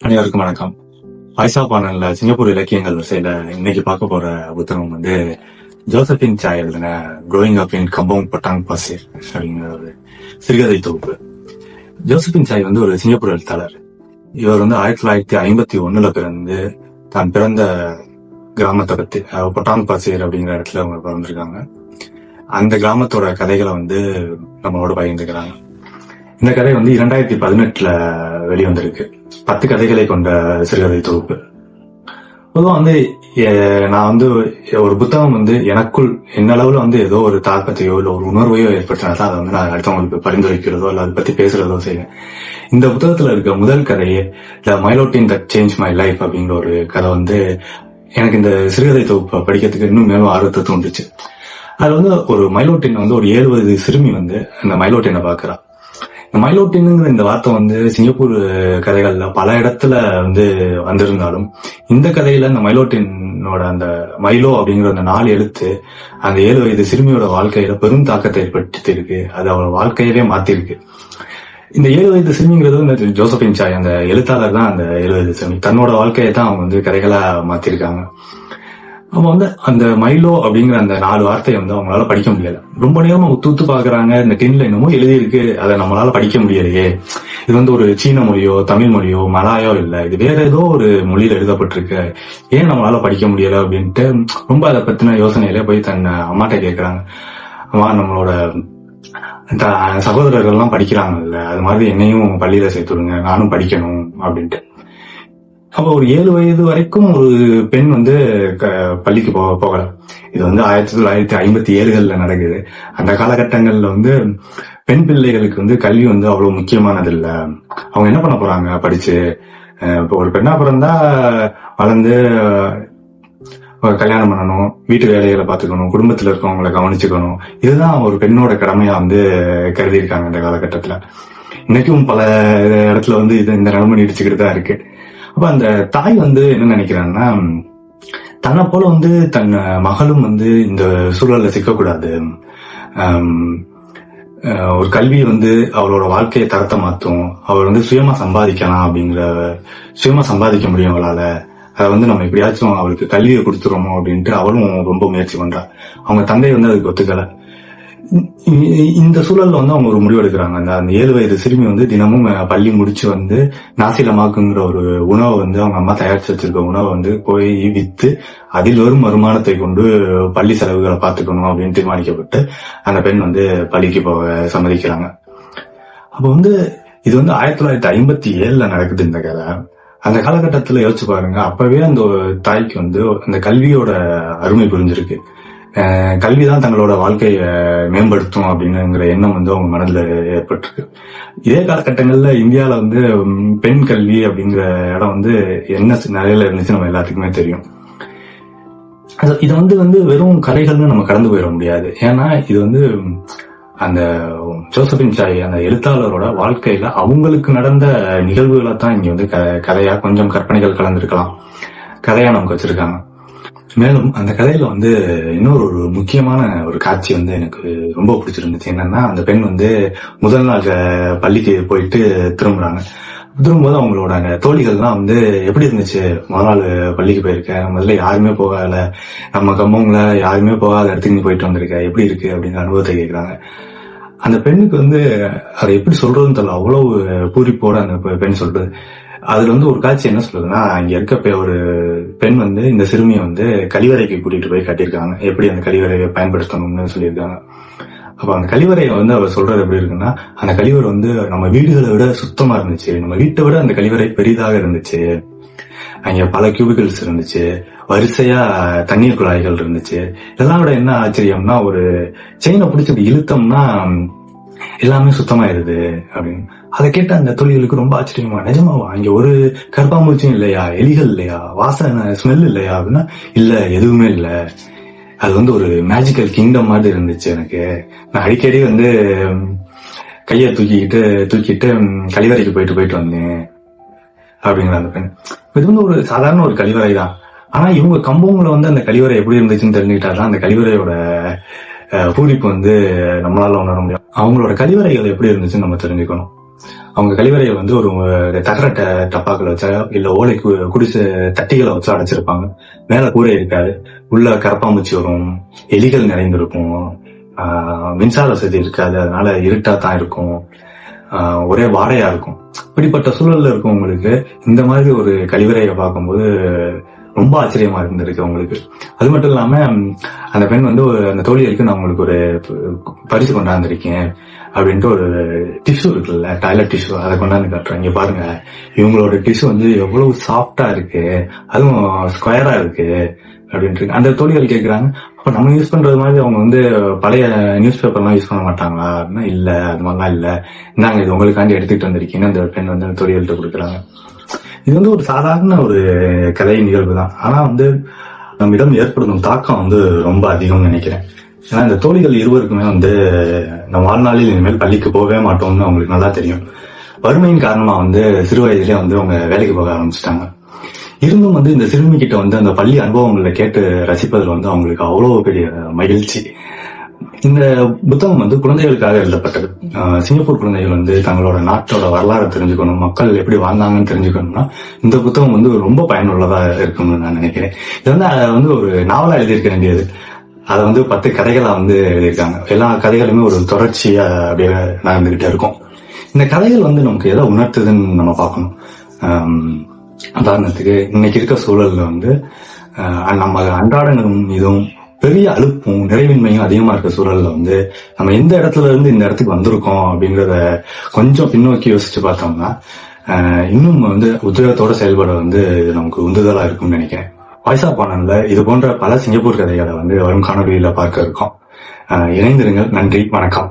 அனைவருக்கும் வணக்கம். ஆயிஷா பானல்ல சிங்கப்பூர் இலக்கியங்கள் வரிசையில இன்னைக்கு பார்க்க போற புத்தகம் வந்து ஜோசபின் சாய் எழுதின க்ரோயிங் அப் இன் கம்போங் பட்டாங் பாசிர் அப்படிங்கிற ஒரு சிறுகதை தொகுப்பு. ஜோசபின் சாய் வந்து ஒரு சிங்கப்பூர் எழுத்தாளர். இவர் வந்து 1951 பிறந்து தான் பிறந்த கிராமத்தை பத்தி பட்டாங் பாசிர் அப்படிங்கிற இடத்துல அவங்க பிறந்திருக்காங்க. அந்த கிராமத்தோட கதைகளை வந்து நம்மளோட பகிர்ந்துக்கிறாங்க. இந்த கதை வந்து 2018 வெளிவந்திருக்கு. 10 கதைகளை கொண்ட சிறுகதை தொகுப்பு. பொதுவாக வந்து நான் வந்து ஒரு புத்தகம் வந்து எனக்குள் என்ன அளவுல வந்து ஏதோ ஒரு தாக்கத்தையோ இல்லை ஒரு உணர்வையோ ஏற்படுத்தினா அதை வந்து நான் அடுத்தவங்களுக்கு பரிந்துரைக்கிறதோ இல்லை அதை பத்தி பேசுறதோ செய்வேன். இந்த புத்தகத்துல இருக்க முதல் கதையே த மைலோட்டின் தட் சேஞ்ச் மை லைஃப் அப்படிங்கிற ஒரு கதை வந்து எனக்கு இந்த சிறுகதை தொகுப்பை படிக்கிறதுக்கு இன்னும் மேலும் ஆர்வத்தை தோன்றுச்சு. அது வந்து ஒரு மைலோட்டின் வந்து ஒரு 7 வயது சிறுமி வந்து அந்த மைலோட்டினை பாக்குறா. மைலோட்டின்ங்கிற இந்த வார்த்தை வந்து சிங்கப்பூர் கதைகள்ல பல இடத்துல வந்து வந்திருந்தாலும் இந்த கதையில இந்த மைலோட்டினோட அந்த மைலோ அப்படிங்கிற அந்த 4 எழுத்து அந்த 7 வயது சிறுமியோட வாழ்க்கையில பெரும் தாக்கத்தை ஏற்படுத்தி இருக்கு. அது அவளோட வாழ்க்கையவே மாத்திருக்கு. இந்த 7 வயது சிறுமிங்கிறது வந்து ஜோசபின் சாய் அந்த எழுத்தாளர் தான். அந்த 7 வயது சிறுமி தன்னோட வாழ்க்கையை தான் அவங்க வந்து கதைகளா மாத்திருக்காங்க. அவங்க வந்து அந்த மைலோ அப்படிங்கிற அந்த 4 வார்த்தையை வந்து அவங்களால படிக்க முடியல. ரொம்ப நேரமா உத்து பாக்குறாங்க. இந்த டின்ல என்னமோ எழுதியிருக்கு, அதை நம்மளால படிக்க முடியலையே. இது வந்து ஒரு சீன மொழியோ தமிழ் மொழியோ மலாயோ இல்ல, இது வேற ஏதோ ஒரு மொழியில எழுதப்பட்டிருக்கு, ஏன் நம்மளால படிக்க முடியல அப்படின்ட்டு ரொம்ப அதை பத்தின யோசனையில போய் தன் அம்மாட்ட கேட்கறாங்க. அம்மா, நம்மளோட சகோதரர்கள் எல்லாம் படிக்கிறாங்கல்ல, அது மாதிரி என்னையும் பள்ளியில சேர்த்துடுங்க, நானும் படிக்கணும் அப்படின்ட்டு. அப்ப ஒரு 7 வயது வரைக்கும் ஒரு பெண் வந்து பள்ளிக்கு போகல. இது வந்து 1957 நடக்குது. அந்த காலகட்டங்கள்ல வந்து பெண் பிள்ளைகளுக்கு வந்து கல்வி வந்து அவ்வளவு முக்கியமானது இல்ல. அவங்க என்ன பண்ண போறாங்க படிச்சு? இப்போ ஒரு பெண்ணா பிறந்தா வளர்ந்து கல்யாணம் பண்ணணும், வீட்டு வேலைகளை பார்த்துக்கணும், குடும்பத்துல இருக்கவங்களை கவனிச்சுக்கணும், இதுதான் ஒரு பெண்ணோட கடமையா வந்து கருதி இருக்காங்க இந்த காலகட்டத்துல. இன்னைக்கும் பல இடத்துல வந்து இது இந்த நிலைமை நீடிச்சுக்கிட்டு தான் இருக்கு. அப்ப அந்த தாய் வந்து என்ன நினைக்கிறாங்கன்னா, தன்னை போல வந்து தன் மகளும் வந்து இந்த சூழல்ல சிக்கக்கூடாது, ஒரு கல்வி வந்து அவளோட வாழ்க்கையை தரத்தை மாத்தும், அவள் வந்து சுயமா சம்பாதிக்க முடியும் அவளால, அதை வந்து நம்ம எப்படியாச்சும் அவளுக்கு கல்வியை கொடுத்துருவோமோ அப்படின்ட்டு அவளும் ரொம்ப முயற்சி பண்றா. அவங்க தந்தை வந்து அதுக்கு ஒத்துக்கல. இந்த சூழல்ல வந்து அவங்க ஒரு முடிவு எடுக்கிறாங்க. அந்த 7 வயது சிறுமி வந்து தினமும் பள்ளி முடிச்சு வந்து நாசிலமாக்குங்கிற ஒரு உணவை வந்து அவங்க அம்மா தயாரிச்சு வச்சிருக்க உணவை வந்து போய் வித்து அதில் வரும் வருமானத்தை கொண்டு பள்ளி செலவுகளை பார்த்துக்கணும் அப்படின்னு தீர்மானிக்கப்பட்டு அந்த பெண் வந்து பள்ளிக்கு போக சம்மதிக்கிறாங்க. அப்ப வந்து இது வந்து 1957 நடக்குது இந்த கதை. அந்த காலகட்டத்துல யோசிச்சு பாருங்க, அப்பவே அந்த தாய்க்கு வந்து அந்த கல்வியோட அருமை புரிஞ்சிருக்கு. கல்விதான் தங்களோட வாழ்க்கையை மேம்படுத்தும் அப்படின்னுங்கிற எண்ணம் வந்து அவங்க மனதில் ஏற்பட்டிருக்கு. இதே காலகட்டங்கள்ல இந்தியாவில வந்து பெண் கல்வி அப்படிங்கிற இடம் வந்து என்ன நிலையில இருந்துச்சு நம்ம எல்லாத்துக்குமே தெரியும். இதை வந்து வெறும் கதைகள்னு நம்ம கடந்து போயிட முடியாது. ஏன்னா இது வந்து அந்த ஜோசபின் சாய் அந்த எழுத்தாளரோட வாழ்க்கையில அவங்களுக்கு நடந்த நிகழ்வுகளை தான் இங்க வந்து கதையா கொஞ்சம் கற்பனைகள் கலந்துருக்கலாம், கதையா நமக்கு வச்சிருக்காங்க. மேலும் அந்த கதையில வந்து இன்னொரு ஒரு முக்கியமான ஒரு காட்சி வந்து எனக்கு ரொம்ப பிடிச்சிருந்துச்சு. என்னன்னா, அந்த பெண் வந்து முதல் நாள் பள்ளிக்கு போயிட்டு திரும்பும்போது அவங்களோட தோழிகள்லாம் வந்து எப்படி இருந்துச்சு, முதல் நாள் பள்ளிக்கு போயிருக்கேன், முதல்ல யாருமே போகல, நம்ம கம்பவுண்ட்ல யாருமே போகாத இடத்துக்கு நீ போயிட்டு வந்திருக்க, எப்படி இருக்கு அப்படிங்கிற அனுபவத்தை கேட்கிறாங்க. அந்த பெண்ணுக்கு வந்து அதை எப்படி சொல்றதுன்னு தெரியல, அவ்வளவு பூரிப்போட அந்த பெண் சொல்றது. அதுல வந்து ஒரு காட்சி என்ன சொல்லுதுன்னா, இங்க இருக்க ஒரு பெண் வந்து இந்த சிறுமியை வந்து கழிவறைக்கு கூட்டிட்டு போய் காட்டியிருக்காங்க, எப்படி அந்த கழிவறையை பயன்படுத்தணும்னு சொல்லியிருக்காங்க. அப்ப அந்த கழிவறையை வந்து அவர் சொல்றது எப்படி இருக்குன்னா, அந்த கழிவறை வந்து நம்ம வீடுகளை விட சுத்தமா இருந்துச்சு, நம்ம வீட்டை விட அந்த கழிவறை பெரிதாக இருந்துச்சு, அங்க பல கியூபிகல்ஸ் இருந்துச்சு, வரிசையா தண்ணீர் குழாய்கள் இருந்துச்சு. இதெல்லாம் விட என்ன ஆச்சரியம்னா, ஒரு செயினை பிடிச்சி இழுத்தோம்னா எல்லாமே சுத்தமாயிருது அப்படின்னு. அதை கேட்ட அந்த தொழில்களுக்கு ரொம்ப ஆச்சரியமா, நிஜமாவா இங்க ஒரு கருப்பாம்பூச்சியும் இல்லையா, எலிகள் இல்லையா, வாசனை ஸ்மெல் இல்லையா அப்படின்னா, இல்ல எதுவுமே இல்ல, அது வந்து ஒரு மேஜிக்கல் கிங்டம் மாதிரி இருந்துச்சு எனக்கு. நான் அடிக்கடி வந்து கையை தூக்கிட்டு கழிவறைக்கு போயிட்டு வந்தேன் அப்படிங்கிற அந்த பெண். இது வந்து ஒரு சாதாரண ஒரு கழிவறை தான். ஆனா இவங்க கம்பவுண்ட்ல வந்து அந்த கழிவறை எப்படி இருந்துச்சுன்னு தெரிஞ்சுக்கிட்டாதான் அந்த கழிவறையோட பூரிப்பு வந்து நம்மளால உணர முடியும். அவங்களோட கழிவறைகள் எப்படி இருந்துச்சுன்னு நம்ம தெரிஞ்சுக்கணும். அவங்க கழிவறையை வந்து ஒரு தகர டப்பாக்களை வச்சா இல்ல ஓலை குடிசை தட்டிகளை வச்சு அடைச்சிருப்பாங்க. மேல கூரை இருக்காது, உள்ள கரப்பாம்பூச்சி வரும், எலிகள் நிறைந்திருக்கும், மின்சார வசதி இருக்காது, அதனால இருட்டா தான் இருக்கும், ஒரே வாடையா இருக்கும். இப்படிப்பட்ட சூழல்ல இருக்கவங்களுக்கு இந்த மாதிரி ஒரு கழிவறையை பார்க்கும்போது ரொம்ப ஆச்சரியமா இருந்திருக்கு அவங்களுக்கு. அது மட்டும் இல்லாம அந்த பெண் வந்து அந்த தோழிகளுக்கு நான் உங்களுக்கு ஒரு பரிசு கொண்டாந்துருக்கேன் அப்படின்ட்டு ஒரு டிஷ்யூ இருக்குல்ல, டாய்லெட் டிஷ்யூ, அதை கொண்டாந்து காட்டுறேன். இங்க பாருங்க, இவங்களோட டிஷ்யூ வந்து எவ்வளவு சாஃப்டா இருக்கு, அதுவும் ஸ்கொயரா இருக்கு அப்படின்ட்டு. அந்த தோழிகள் கேட்கிறாங்க, அப்ப நம்ம யூஸ் பண்றது மாதிரி அவங்க வந்து பழைய நியூஸ் பேப்பர்லாம் யூஸ் பண்ண மாட்டாங்களா அப்படின்னா, இல்ல அது மாதிரிலாம் இல்ல, நாங்க இது உங்களுக்காண்டி எடுத்துக்கிட்டு வந்திருக்கீங்கன்னு அந்த பெண் வந்து அந்த தோழிகள்கிட்ட கொடுக்குறாங்க. இது வந்து ஒரு சாதாரண ஒரு கலை நிகழ்வு தான், ஆனா வந்து நம்மிடம் ஏற்படுத்தும் தாக்கம் வந்து ரொம்ப அதிகம்னு நினைக்கிறேன். ஏன்னா இந்த தோழிகள் இருவருக்குமே வந்து நம்ம வாழ்நாளில் இனிமேல் பள்ளிக்கு போகவே மாட்டோம்னு அவங்களுக்கு நல்லா தெரியும். வறுமையின் காரணமா வந்து சிறு வயதிலே வந்து அவங்க வேலைக்கு போக ஆரம்பிச்சிட்டாங்க. இருந்தும் வந்து இந்த சிறுமி கிட்ட வந்து அந்த பள்ளி அனுபவங்களை கேட்டு ரசிப்பதில் வந்து அவங்களுக்கு அவ்வளவு பெரிய மகிழ்ச்சி. இந்த புத்தகம் வந்து குழந்தைகளுக்காக எழுதப்பட்டது. சிங்கப்பூர் குழந்தைகள் வந்து தங்களோட நாட்டோட வரலாறு தெரிஞ்சுக்கணும், மக்கள் எப்படி வாழ்ந்தாங்கன்னு தெரிஞ்சுக்கணும்னா இந்த புத்தகம் வந்து ரொம்ப பயனுள்ளதா இருக்கும்னு நான் நினைக்கிறேன். இது வந்து ஒரு நாவலா எழுதியிருக்க வேண்டியது, அதை வந்து 10 கதைகளா வந்து எழுதியிருக்காங்க. எல்லா கதைகளுமே ஒரு தொடர்ச்சியா அப்படியே நடந்துகிட்டே இருக்கும். இந்த கதைகள் வந்து நமக்கு எதை உணர்த்துதுன்னு நம்ம பார்க்கணும். உதாரணத்துக்கு இன்னைக்கு இருக்க சூழல்ல வந்து நம்ம அன்றாடங்களும் இதுவும் பெரிய அலுப்பும் நிறைவின்மையும் அதிகமா இருக்க சூழல்ல வந்து நம்ம எந்த இடத்துல இருந்து இந்த இடத்துக்கு வந்திருக்கோம் அப்படிங்கறத கொஞ்சம் பின்னோக்கி யோசிச்சு பார்த்தோம்னா இன்னும் வந்து உத்வேகத்தோட செயல்பட வந்து நமக்கு உந்துதலா இருக்கும்னு நினைக்கிறேன். வாய்ஸ் ஆஃப் ஆனன்ல இது போன்ற பல சிங்கப்பூர் கதைகளை வந்து வரும் காணொலியில பார்க்க இருக்கோம். இணைந்திருங்கள். நன்றி, வணக்கம்.